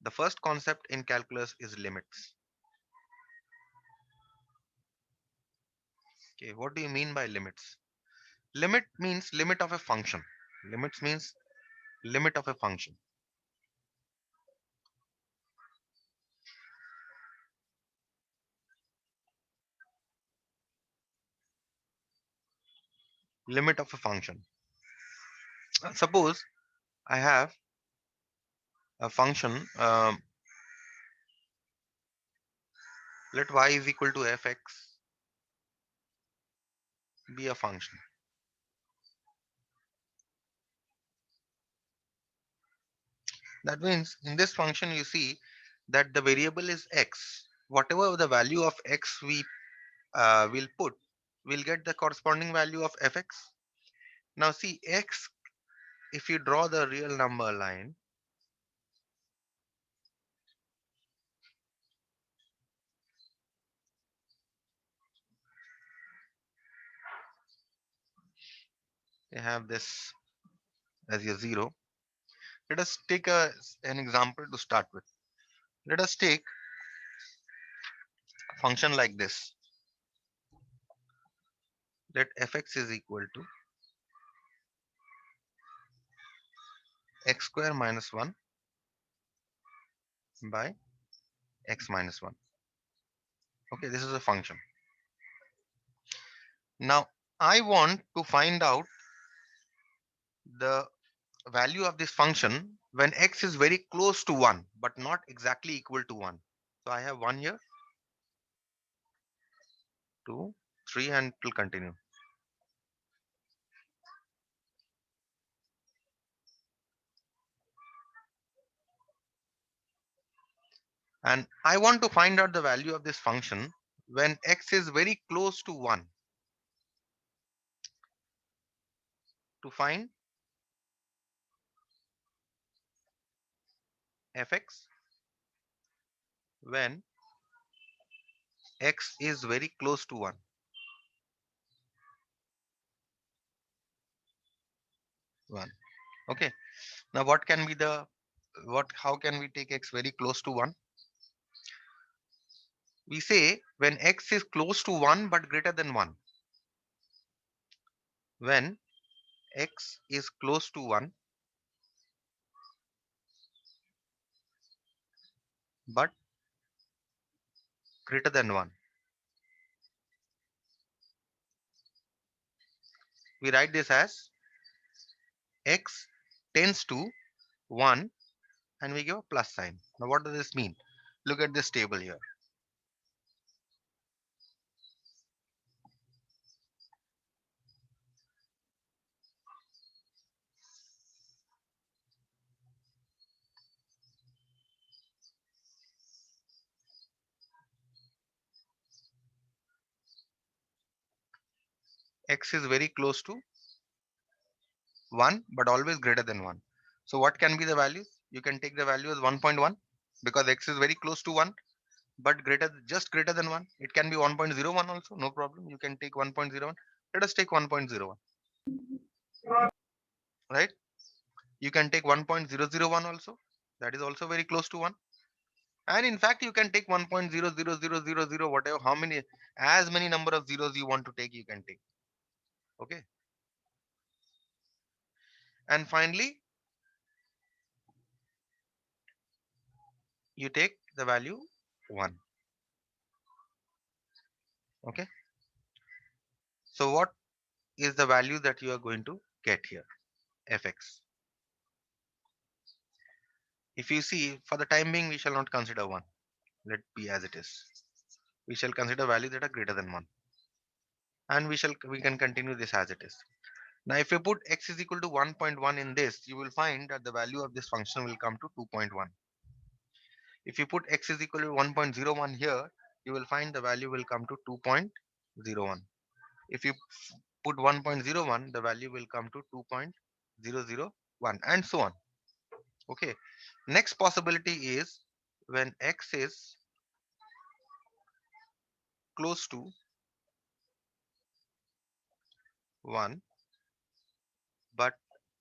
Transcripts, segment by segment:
The first concept in calculus is limits. Okay, what do you mean by limits? Limit means limit of a function. Limits means limit of a function. Limit of a function. Suppose I have a function, let y is equal to fx be a function. That means in this function you see that the variable is x. Whatever the value of x we will put, we'll get the corresponding value of fx. Now see x, if you draw the real number line, you have this as your 0. Let us take an example to start with. Let us take a function like this. Let fx is equal to x square minus 1 by x minus 1. Okay, this is a function. Now I want to find out the value of this function when x is very close to 1 but not exactly equal to 1. So I have 1 here, 2, 3, and it will continue. And I want to find out the value of this function when x is very close to 1. To find fx when x is very close to 1. 1. Okay. Now what can be the how can we take x very close to 1? We say when x is close to 1 but greater than 1. When x is close to 1 but greater than 1, we write this as x tends to 1 and we give a plus sign. Now what does this mean? Look at this table here. X is very close to 1 but always greater than 1. So what can be the values? You can take the value as 1.1 because x is very close to 1 but just greater than 1. It can be 1.01 also, no problem. You can take 1.01. Let us take 1.01, right? You can take 1.001 also. That is also very close to 1. And in fact, you can take 1.00000, whatever, as many number of zeros you want to take, you can take. Okay. And finally, you take the value 1. Okay. So what is the value that you are going to get here? Fx. If you see, for the time being, we shall not consider 1. Let be as it is. We shall consider values that are greater than 1. And we can continue this as it is. Now, if you put x is equal to 1.1 in this, you will find that the value of this function will come to 2.1. If you put x is equal to 1.01 here, you will find the value will come to 2.01. If you put 1.01, the value will come to 2.001 and so on. Okay. Next possibility is when x is close to 1 but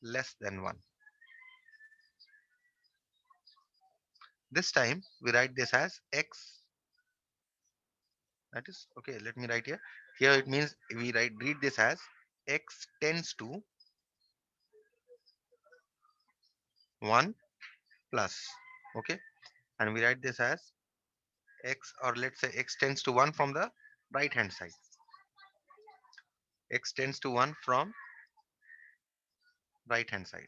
less than 1. This time we write this as x. That is okay. Let me write here. Here it means we read this as x tends to 1 plus. Okay, and we write this as x, or let's say x tends to 1 from the right hand side. X tends to 1 from right hand side.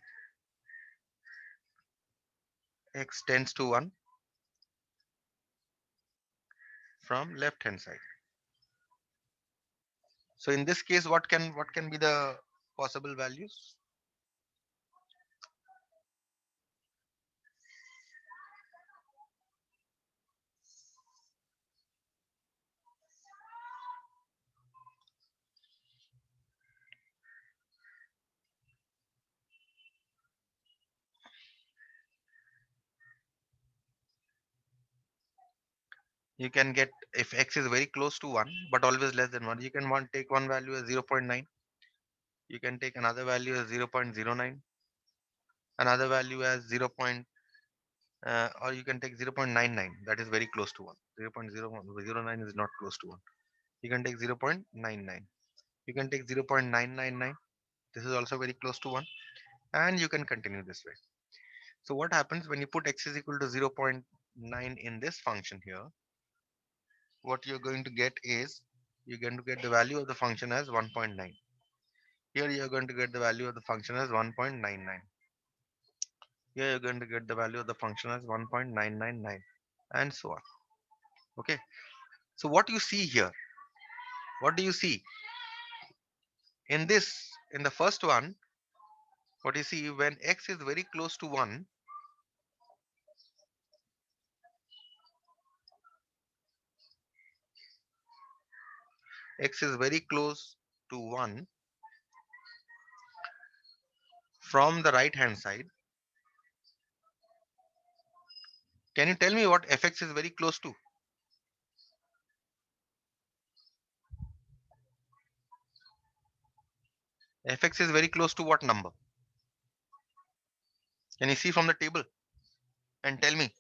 X tends to 1 from left hand side. So in this case, what can be the possible values? You can get, if x is very close to 1 but always less than 1, you can take one value as 0.9. You can take another value as 0.09, another value as 0. Or you can take 0.99, that is very close to 1. 0.0109 is not close to 1. You can take 0.99. You can take 0.999. This is also very close to 1, and you can continue this way. So what happens when you put x is equal to 0.9 in this function here? What you're going to get is, you're going to get the value of the function as 1.9. Here you're going to get the value of the function as 1.99. Here you're going to get the value of the function as 1.999, and so on. Okay. So what you see here, what do you see in this, in the first one? What you see, when x is very close to 1, x is very close to 1 from the right hand side. Can you tell me what fx is very close to? Fx is very close to what number? Can you see from the table and tell me?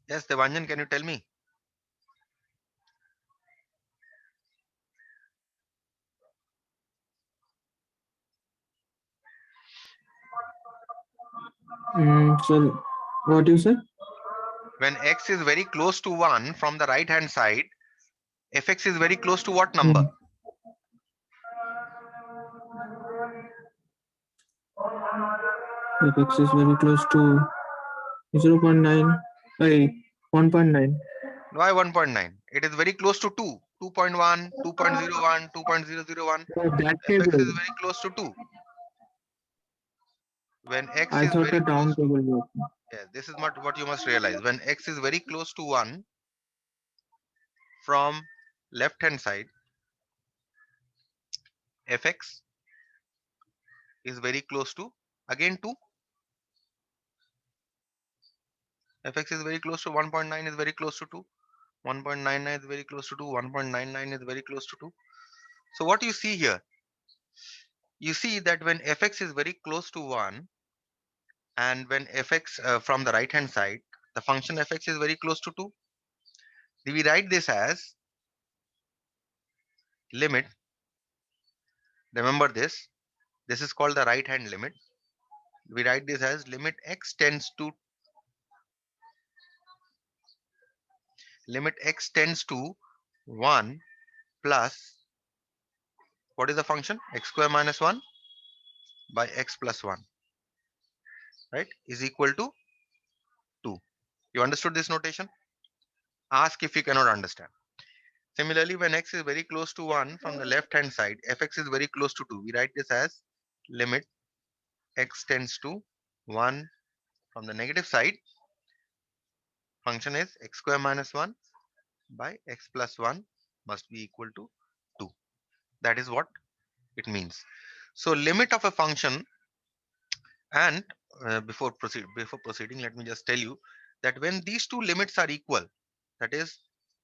Yes, Devanjan, can you tell me? So what you said? When x is very close to 1 from the right hand side, fx is very close to what number? Hmm. If x is very close to 0.9, 1.9. Why 1.9? It is very close to 2. 2.1, 2.01, 2.001. Oh, that Fx table. is very close to 2. When x I is thought very the close down to, table was. yeah, this is what you must realize. When x is very close to 1 from left hand side, fx is very close to, again 2. Fx is very close to 1.9, is very close to 2. 1.99 is very close to 2. 1.99 is very close to 2. So what you see here, you see that when fx is very close to 1, and when fx from the right hand side, the function fx is very close to 2, we write this as limit. Remember this is called the right hand limit. We write this as limit x tends to 1 plus, what is the function? X square minus 1 by x plus 1, right, is equal to 2. You understood this notation? Ask if you cannot understand. Similarly, when x is very close to 1 from the left hand side, fx is very close to 2. We write this as limit x tends to 1 from the negative side. Function is x square minus 1 by x plus 1 must be equal to 2. That is what it means. So limit of a function, and before proceeding, let me just tell you that when these two limits are equal, that is,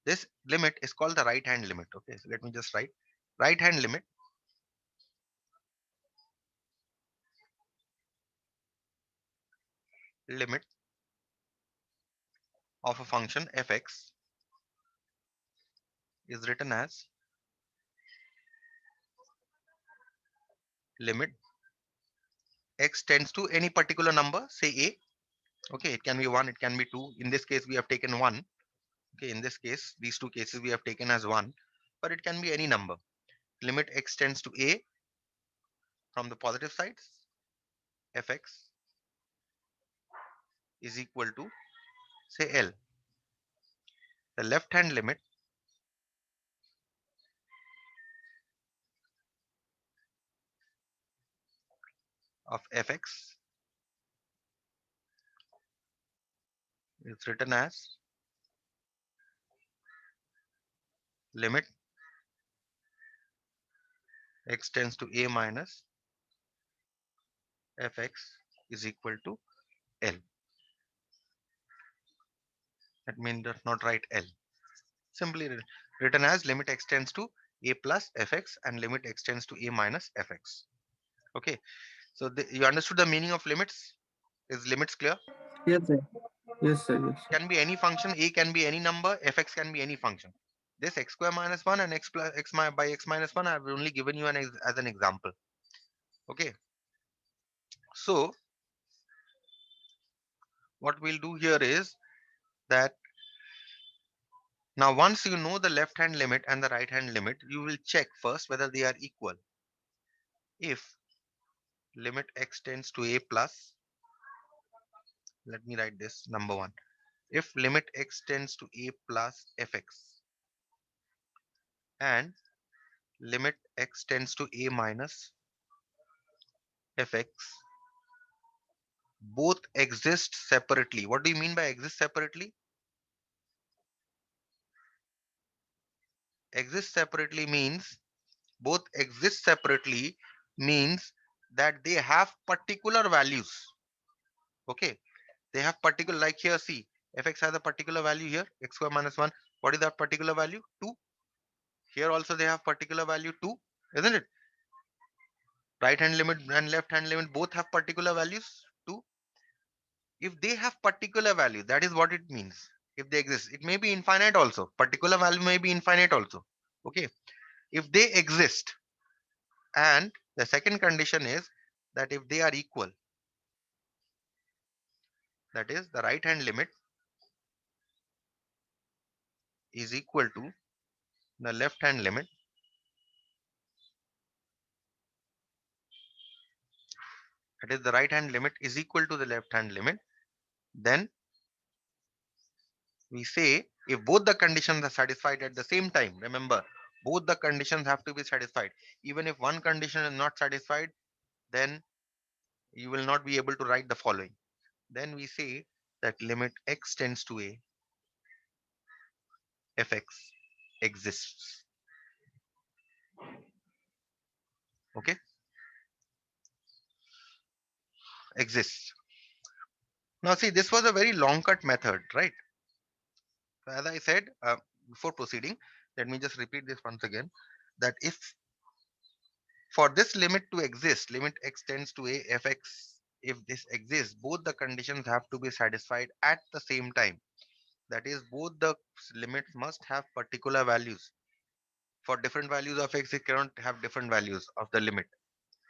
this limit is called the right hand limit. Okay, so let me just write. right hand limit of a function fx is written as limit x tends to any particular number, say a. Okay, it can be 1, it can be 2. In this case, we have taken 1. Okay, in this case, these two cases we have taken as 1, but it can be any number. Limit x tends to a from the positive sides, fx is equal to, say, L. The left hand limit of fx is written as limit x tends to a minus fx is equal to L. That means does not write L. Simply written as limit x tends to a plus fx and limit x tends to a minus fx. Okay, so you understood the meaning of limits? Is limits clear? Yes, sir. Yes, sir. Yes, sir. Can be any function, a can be any number, fx can be any function. This x square minus 1 and x plus x by x minus 1, I've only given you as an example. Okay, so what we'll do here is that now once you know the left hand limit and the right hand limit, you will check first whether they are equal. If limit x tends to a plus, let me write this number 1. If limit x tends to a plus fx and limit x tends to a minus fx both exist separately. What do you mean by exist separately? Exist separately means both exist separately means that they have particular values. Okay, they have particular, like here, see, fx has a particular value here, x square minus 1. What is that particular value? 2. Here also they have particular value 2, isn't it? Right hand limit and left hand limit both have particular values 2. If they have particular value, that is what it means. If they exist, it may be infinite also, particular value may be infinite also. Okay, if they exist, and the second condition is that if they are equal, that is the right hand limit is equal to the left hand limit, that is the right hand limit is equal to the left hand limit, then we say if both the conditions are satisfied at the same time. Remember, both the conditions have to be satisfied. Even if one condition is not satisfied, then you will not be able to write the following. Then we say that limit x tends to a fx exists. Okay, exists. Now see, this was a very long cut method, right? So as I said before proceeding, let me just repeat this once again, that if for this limit to exist, limit x tends to a fx, if this exists, both the conditions have to be satisfied at the same time. That is, both the limits must have particular values. For different values of x, it cannot have different values of the limit.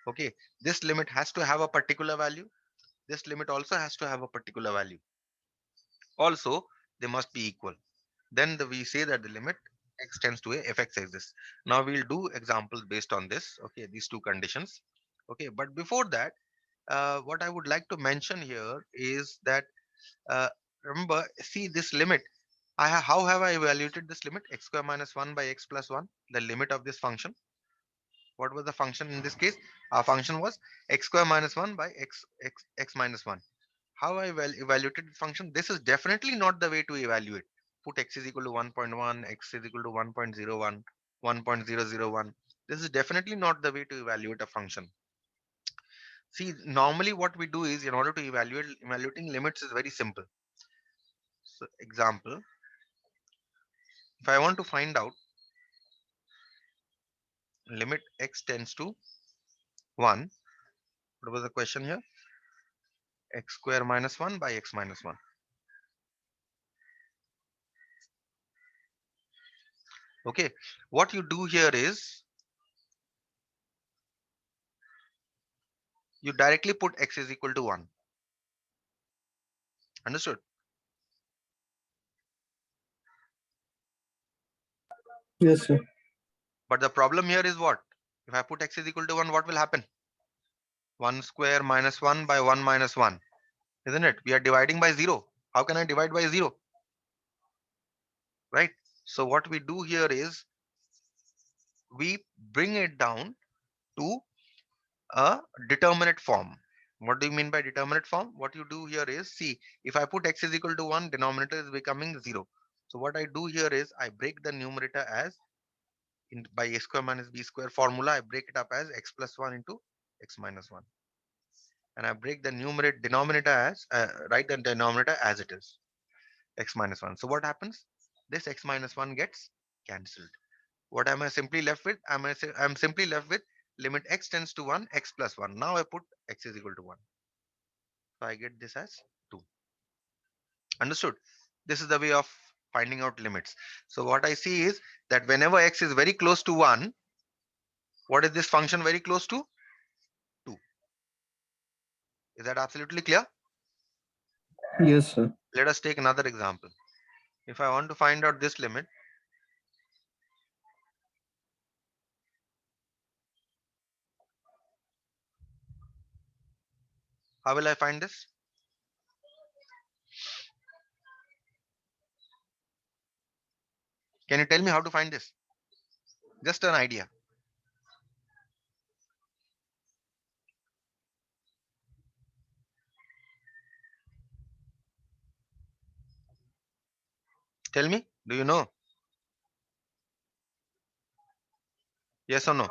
Okay, this limit has to have a particular value. This limit also has to have a particular value. Also, they must be equal. Then we say that the limit x tends to a fx exists. Now we'll do examples based on this. Okay, these two conditions. Okay, but before that, what I would like to mention here is that uh, remember, see this limit. How have I evaluated this limit? X square minus 1 by x plus 1, the limit of this function. What was the function in this case? Our function was x square minus 1 by x minus 1. How I evaluated the function? This is definitely not the way to evaluate. Put x is equal to 1.1, x is equal to 1.01, 1.001. This is definitely not the way to evaluate a function. See, normally what we do is, in order to evaluating limits is very simple. So example, if I want to find out limit x tends to 1. What was the question here? X square minus 1 by x minus 1. Okay, what you do here is you directly put x is equal to 1. Understood? Yes, sir. But the problem here is what? If I put x is equal to 1, what will happen? 1 square minus 1 by 1 minus 1. Isn't it? We are dividing by 0. How can I divide by 0? Right? So what we do here is we bring it down to a determinate form. What do you mean by determinate form? What you do here is, see, if I put x is equal to 1, denominator is becoming 0. So what I do here is I break the numerator as by a square minus b square formula. I break it up as x plus 1 into x minus 1. And I break the numerator denominator as, write the denominator as it is, x minus 1. So what happens? This x minus 1 gets cancelled. What am I simply left with? I'm simply left with limit x tends to 1, x plus 1. Now I put x is equal to 1. So I get this as 2. Understood? This is the way of finding out limits. So what I see is that whenever x is very close to 1, what is this function very close to? 2. Is that absolutely clear? Yes, sir. Let us take another example. If I want to find out this limit, how will I find this? Can you tell me how to find this? Just an idea. Tell me. Do you know? Yes or no?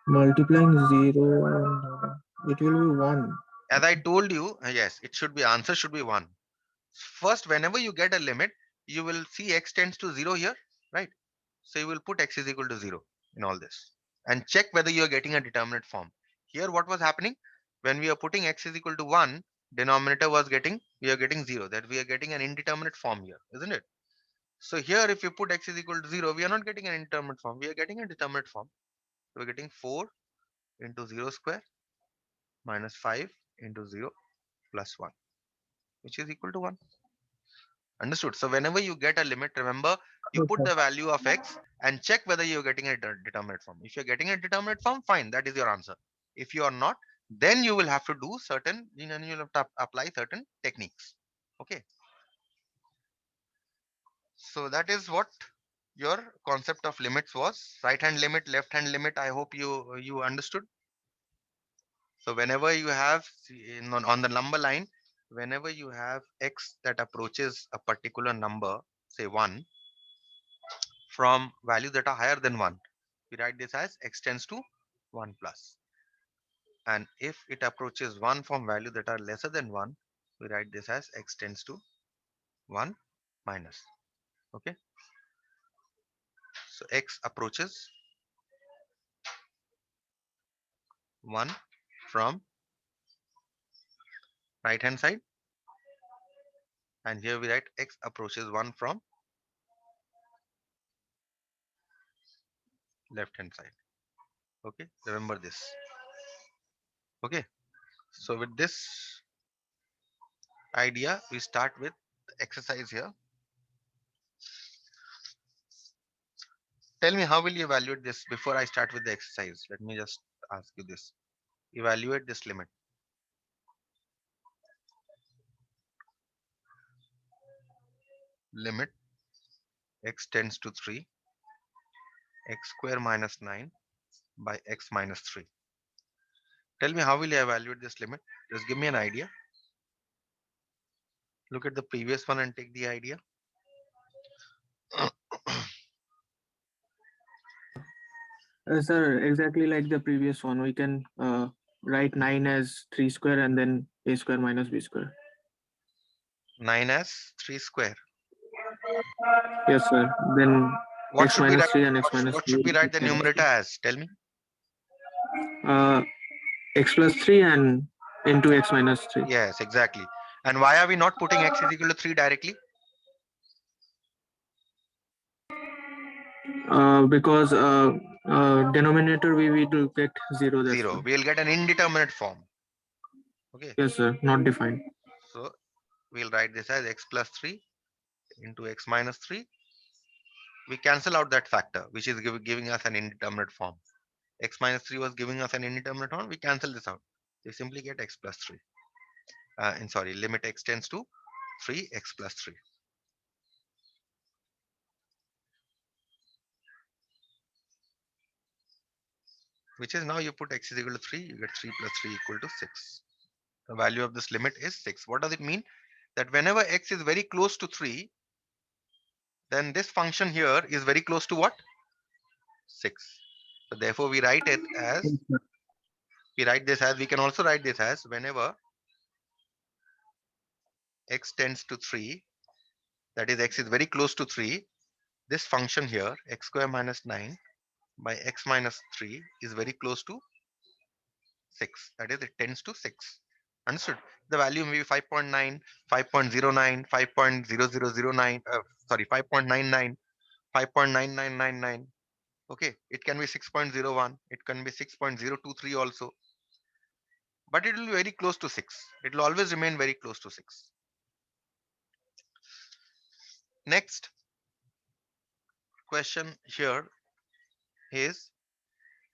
Multiplying 0 and it will be 1. As I told you, yes, it should be answer should be 1. First, whenever you get a limit, you will see x tends to 0 here, right? So you will put x is equal to 0 in all this and check whether you are getting a determinate form. Here, what was happening? When we are putting x is equal to 1, denominator was getting, we are getting 0. That we are getting an indeterminate form here, isn't it? So here, if you put x is equal to 0, we are not getting an indeterminate form. We are getting a determinate form. We're getting 4 into 0 square minus 5 into 0 plus 1, which is equal to 1. Understood? So whenever you get a limit, remember, you put Okay. the value of x and check whether you're getting a determinate form. If you're getting a determinate form, fine, that is your answer. If you are not, then you will have to do certain, you'll have to apply certain techniques. Okay. So that is what your concept of limits was. Right hand limit, left hand limit. I hope you understood. So whenever you have on the number line, whenever you have x that approaches a particular number, say 1, from values that are higher than 1, we write this as x tends to 1 plus. And if it approaches 1 from values that are lesser than 1, we write this as x tends to 1 minus. Okay. So x approaches 1 from right hand side, and here we write x approaches 1 from left hand side. Okay, remember this. Okay, so with this idea, we start with the exercise here. Tell me, how will you evaluate this? Before I start with the exercise, let me just ask you this. Evaluate this limit. Limit x tends to 3, x square minus 9 by x minus 3. Tell me, how will you evaluate this limit? Just give me an idea. Look at the previous one and take the idea. Sir, exactly like the previous one, we can write 9 as 3 square and then a square minus b square. 9 as 3 square. Yes, sir. Then What x should we minus write? 3 and x minus What 3 should we write x the minus numerator 3. as? Tell me. X plus 3 and into x minus 3. Yes, exactly. And why are we not putting x is equal to 3 directly? Because denominator we will get 0. That's 0. why. We will get an indeterminate form. Okay. Yes, sir. Not defined. So we'll write this as x plus 3 into x minus 3. We cancel out that factor, which is giving us an indeterminate form. X minus 3 was giving us an indeterminate form. We cancel this out. We simply get x plus 3. And sorry, limit x tends to 3, x plus 3. Which is now you put x is equal to 3, you get 3 plus 3 equal to 6. The value of this limit is 6. What does it mean? That whenever x is very close to 3, then this function here is very close to what? 6. So therefore we write it as, Yes, sir. we can also write this as whenever x tends to 3, that is x is very close to 3, this function here, x square minus 9 by x minus 3 is very close to 6. That is, it tends to 6. Understood? The value may be 5.9, 5.09, 5.0009, sorry, 5.99, 5.9999. Okay, it can be 6.01, it can be 6.023 also, but it will be very close to 6. It will always remain very close to 6. Next question here is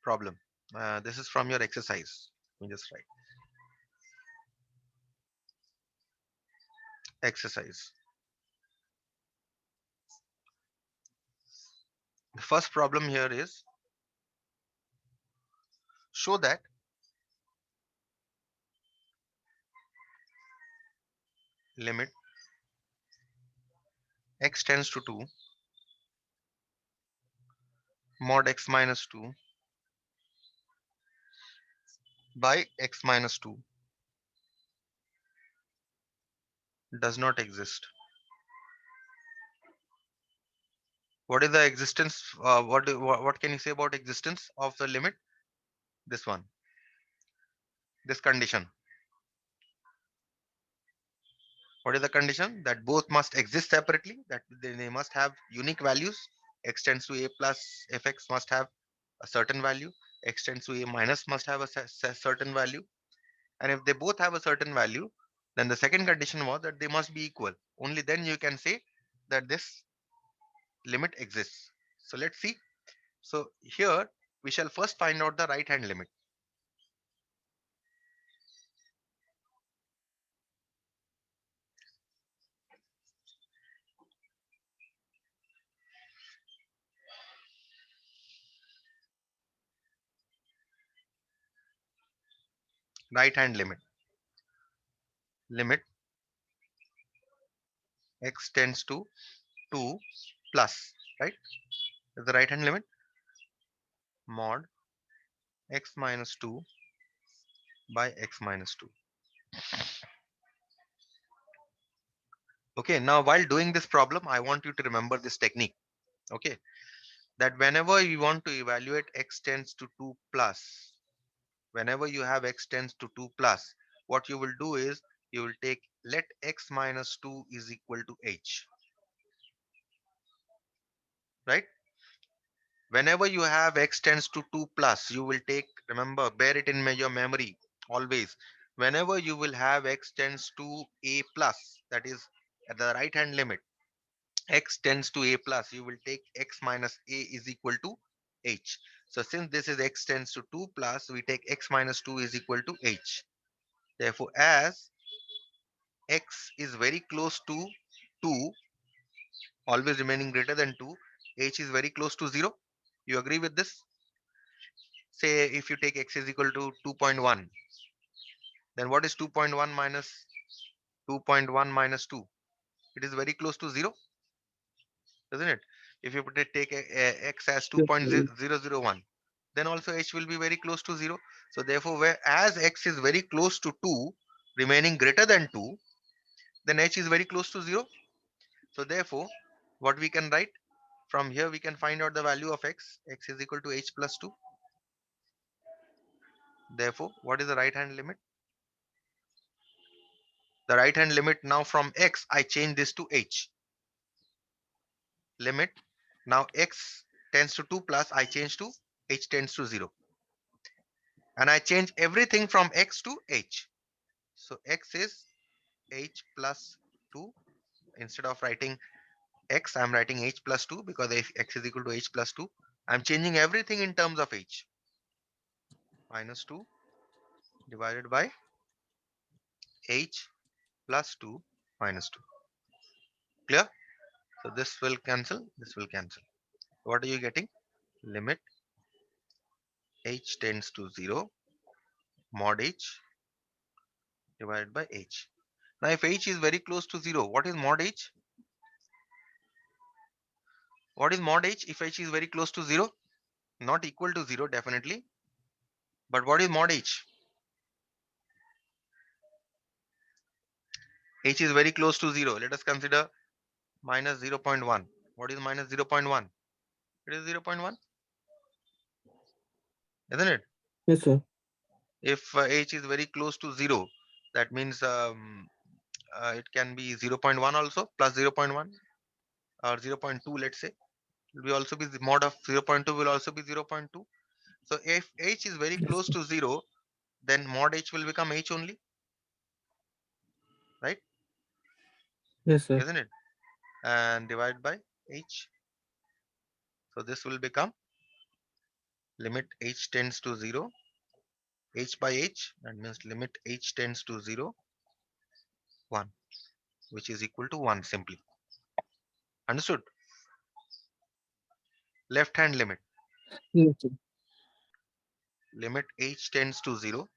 problem. This is from your exercise. Let me just write exercise. The first problem here is show that limit x tends to 2 mod x minus 2 by x minus 2 does not exist. What is the existence? What can you say about existence of the limit? This one, this condition. What is the condition? That both must exist separately, that they must have unique values. X tends to a plus fx must have a certain value, x tends to a minus must have a certain value. And if they both have a certain value, then the second condition was that they must be equal. Only then you can say that this limit exists. So let's see. So here we shall first find out the right hand limit. Right hand limit. Limit x tends to 2 plus, right? Is the right hand limit mod x minus 2 by x minus 2. Okay, now while doing this problem, I want you to remember this technique. Okay, that whenever you want to evaluate x tends to 2 plus, whenever you have x tends to 2 plus, what you will do is you will take let x minus 2 is equal to h, right? Whenever you have x tends to 2 plus, you will take, remember, bear it in your memory always. Whenever you will have x tends to a plus, that is at the right hand limit, x tends to a plus, you will take x minus a is equal to h. So since this is x tends to 2 plus, we take x minus 2 is equal to h. Therefore, as x is very close to 2, always remaining greater than 2, h is very close to 0. You agree with this? Say if you take x is equal to 2.1, then what is 2.1 minus 2.1 minus 2? It is very close to 0, isn't it? If you take x as Yes, sir. 2.001, then also h will be very close to 0. So therefore, where as x is very close to 2, remaining greater than 2, then h is very close to 0. So therefore, what we can write? From here we can find out the value of x. X is equal to h plus 2. Therefore, what is the right hand limit? The right hand limit now from x, I change this to h. Limit now x tends to 2 plus, I change to h tends to 0. And I change everything from x to h. So x is h plus 2. Instead of writing x, I'm writing h plus 2 because if x is equal to h plus 2, I'm changing everything in terms of h. Minus 2 divided by h plus 2 minus 2. Clear? So this will cancel, this will cancel. What are you getting? Limit h tends to 0 mod h divided by h. Now if h is very close to 0, what is mod h? What is mod h if h is very close to 0? Not equal to 0 definitely. But what is mod h? H is very close to 0. Let us consider minus 0.1. What is minus 0.1? It is 0.1, isn't it? Yes, sir. If h is very close to 0, that means it can be 0.1 also, plus 0.1 or 0.2, let's say. It will also be the mod of 0.2 will also be 0.2. So if h is very Yes, close sir. to 0, then mod h will become h only, right? Yes, sir. Isn't it? And divide by h. So this will become limit h tends to 0, h by h, that means limit h tends to 0, 1, which is equal to 1 simply. Understood? Left hand limit. Yes, sir. Limit h tends to 0.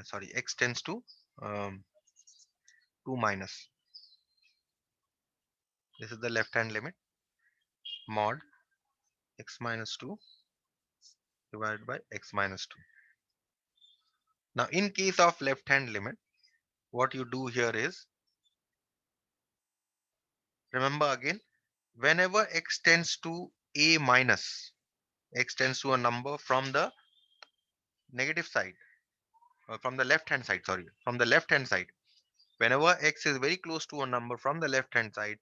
Sorry, x tends to 2 minus. This is the left hand limit. Mod x minus 2 divided by x minus 2. Now, in case of left hand limit, what you do here is, remember again, whenever x tends to a minus, x tends to a number from the negative side, or from the left hand side, sorry, from the left hand side. Whenever x is very close to a number from the left hand side,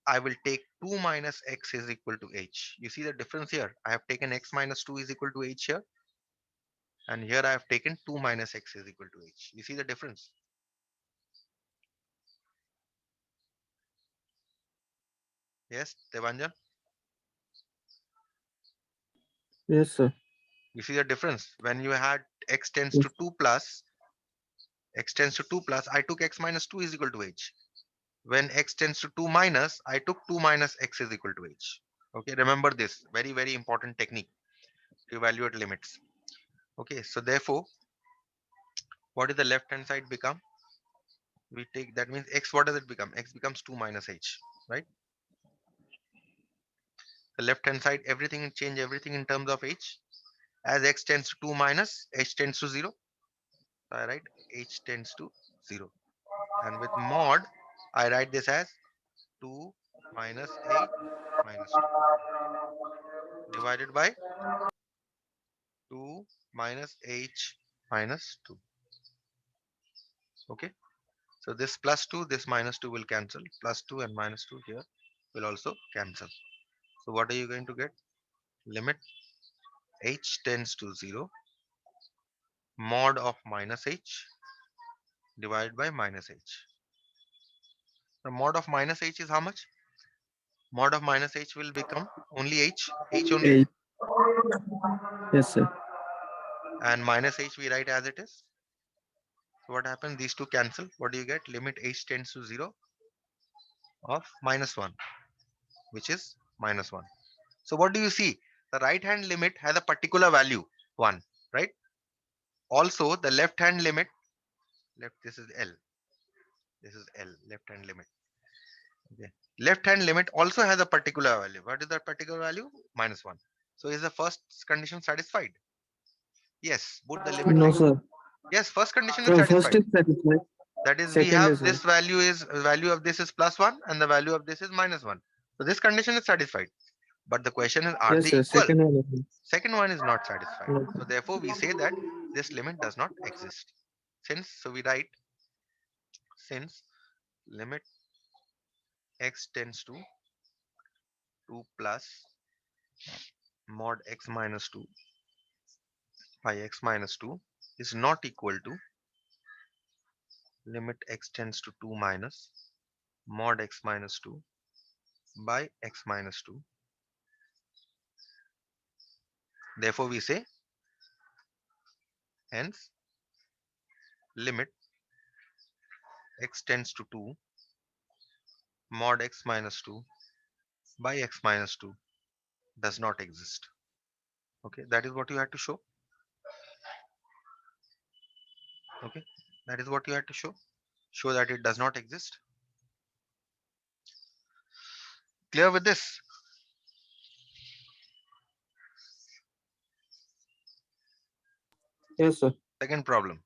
I will take 2 minus x is equal to h. You see the difference here? I have taken x minus 2 is equal to h here. And here I have taken 2 minus x is equal to h. You see the difference? Yes, Devanjan? Yes, sir. You see the difference? When you had x tends Yes. to 2 plus, x tends to 2 plus, I took x minus 2 is equal to h. When x tends to 2 minus, I took 2 minus x is equal to h. Okay, remember this. Very, very important technique to evaluate limits. Okay, so therefore, what is the left hand side become? We take, that means x, what does it become? X becomes 2 minus h, right? The left hand side, everything change everything in terms of h. As x tends to 2 minus, h tends to 0. So I write h tends to 0. And with mod, I write this as 2 minus h minus 2 divided by 2 minus h minus 2. Okay. So this plus 2, this minus 2 will cancel. Plus 2 and minus 2 here will also cancel. So what are you going to get? Limit h tends to 0 mod of minus h divided by minus h. The mod of minus h is how much? Mod of minus h will become only h only, 8. Yes, sir. and minus h we write as it is. So what happens? These two cancel. What do you get? Limit h tends to 0 of minus 1, which is minus 1. So what do you see? The right hand limit has a particular value, 1, right? Also, the left hand limit, this is L. This is L, left hand limit. Okay. Left hand limit also has a particular value. What is that particular value? Minus 1. So is the first condition satisfied? Yes, both the limit No, like, sir. yes, first condition is No, first satisfied. is satisfied. That is, we Second have is 1. this value of this is +1 and the value of this is -1. So this condition is satisfied. But the question is, are Yes, they sir. equal? Second one is 1. Second one is not satisfied. No. So therefore, we say that this limit does not exist. So we write, since limit x tends to 2 plus mod x minus 2 by x minus 2 is not equal to limit x tends to 2 minus mod x minus 2 by x minus 2. Therefore, we say, hence limit x tends to 2 mod x minus 2 by x minus 2 does not exist. Okay, that is what you had to show. Okay, that is what you had to show that it does not exist. Clear with this? Yes, sir. Second problem.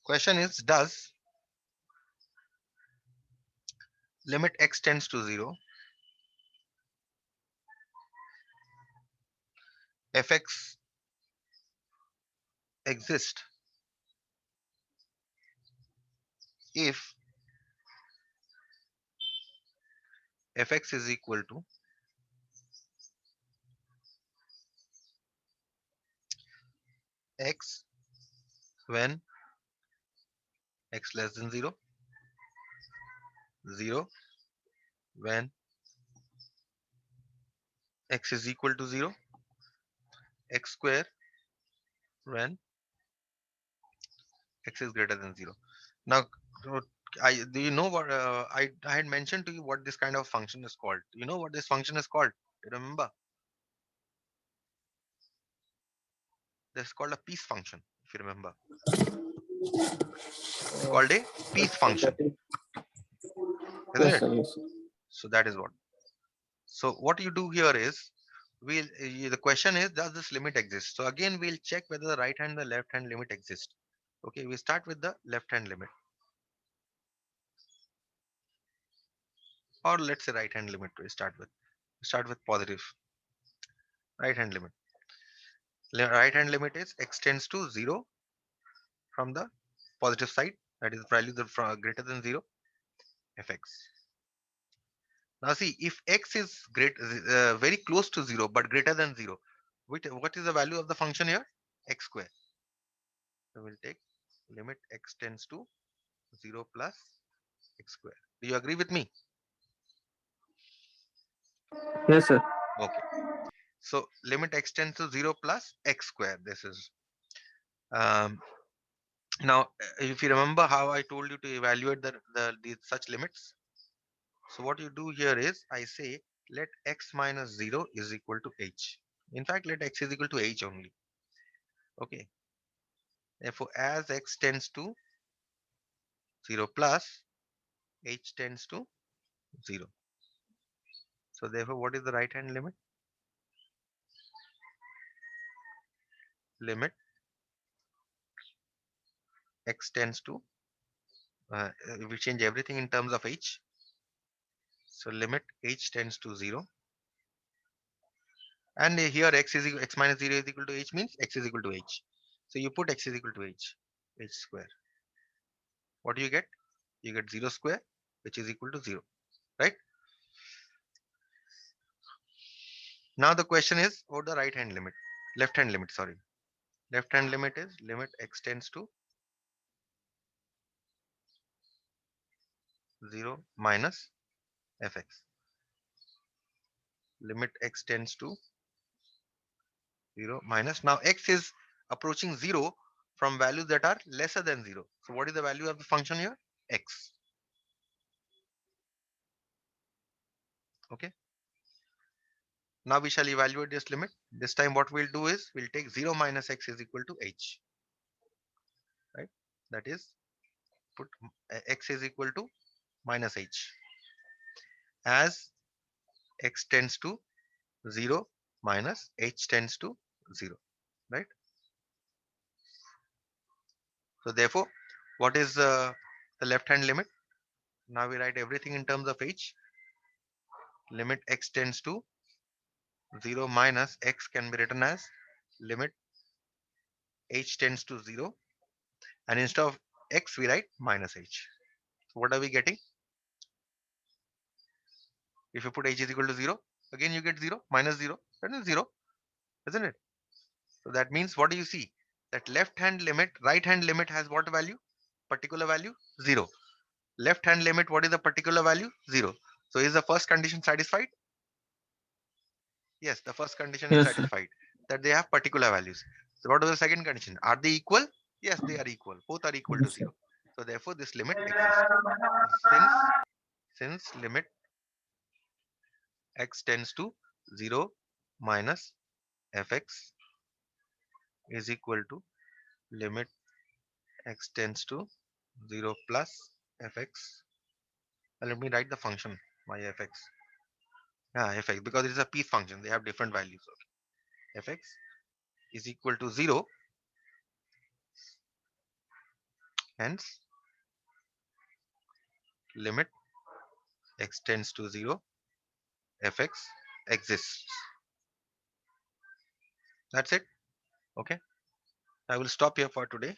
Question is, does limit x tends to 0 fx exist if fx is equal to x when x less than 0, 0 when x is equal to 0, x square when x is greater than 0. Now, do you know what I had mentioned to you what this kind of function is called? You know what this function is called? Do you remember? This is called a piece function, if you remember. It's called a piece function, isn't Yes, it? sir. Yes. So that is what. So what you do here is, the question is, does this limit exist? So again, we'll check whether the right hand and the left hand limit exist. Okay, we start with the left hand limit, or let's say right hand limit. We start with positive right hand limit. Right hand limit is x tends to 0 from the positive side, that is value that greater than 0 fx. Now see, if x is very close to 0 but greater than 0, what is the value of the function here? X square. So we'll take limit x tends to 0 plus x square. Do you agree with me? Yes, sir. Okay. So limit x tends to 0 plus x square. This is um, now if you remember how I told you to evaluate these such limits. So what you do here is, I say let x minus 0 is equal to h. In fact, let x is equal to h only. Okay. Therefore, as x tends to 0 plus, h tends to 0. So therefore, what is the right hand limit? Limit x tends to, we change everything in terms of h. So limit h tends to 0. And here x minus 0 is equal to h means x is equal to h. So you put x is equal to h square. What do you get? You get 0 square, which is equal to 0, right? Now the question is what the right hand limit, left hand limit, sorry. Left hand limit is limit x tends to 0 minus fx. Limit x tends to 0 minus. Now x is approaching 0 from values that are lesser than 0. So what is the value of the function here? X. Okay. Now we shall evaluate this limit. This time what we'll do is we'll take 0 minus x is equal to h. Right? That is, put x is equal to minus h as x tends to 0 minus h tends to 0. Right? So therefore, what is the left hand limit? Now we write everything in terms of h. Limit x tends to 0 minus x can be written as limit h tends to 0, and instead of x we write minus h. So what are we getting? If you put h is equal to 0, again you get 0 minus 0, that is 0, isn't it? So that means what do you see? That left hand limit, right hand limit has what value? Particular value 0. Left hand limit, what is the particular value? 0. So is the first condition satisfied? Yes, the first condition is Yes, sir. satisfied, that they have particular values. So what was the second condition? Are they equal? Yes, they are equal. Both are equal to Yes, sir. 0. So therefore this limit exists. Since limit x tends to 0 minus fx is equal to limit x tends to 0 plus fx. Let me write the function by fx. Fx, because it is a piece function, they have different values. Fx is equal to 0, hence limit x tends to 0, fx exists. That's it. Okay, I will stop here for today.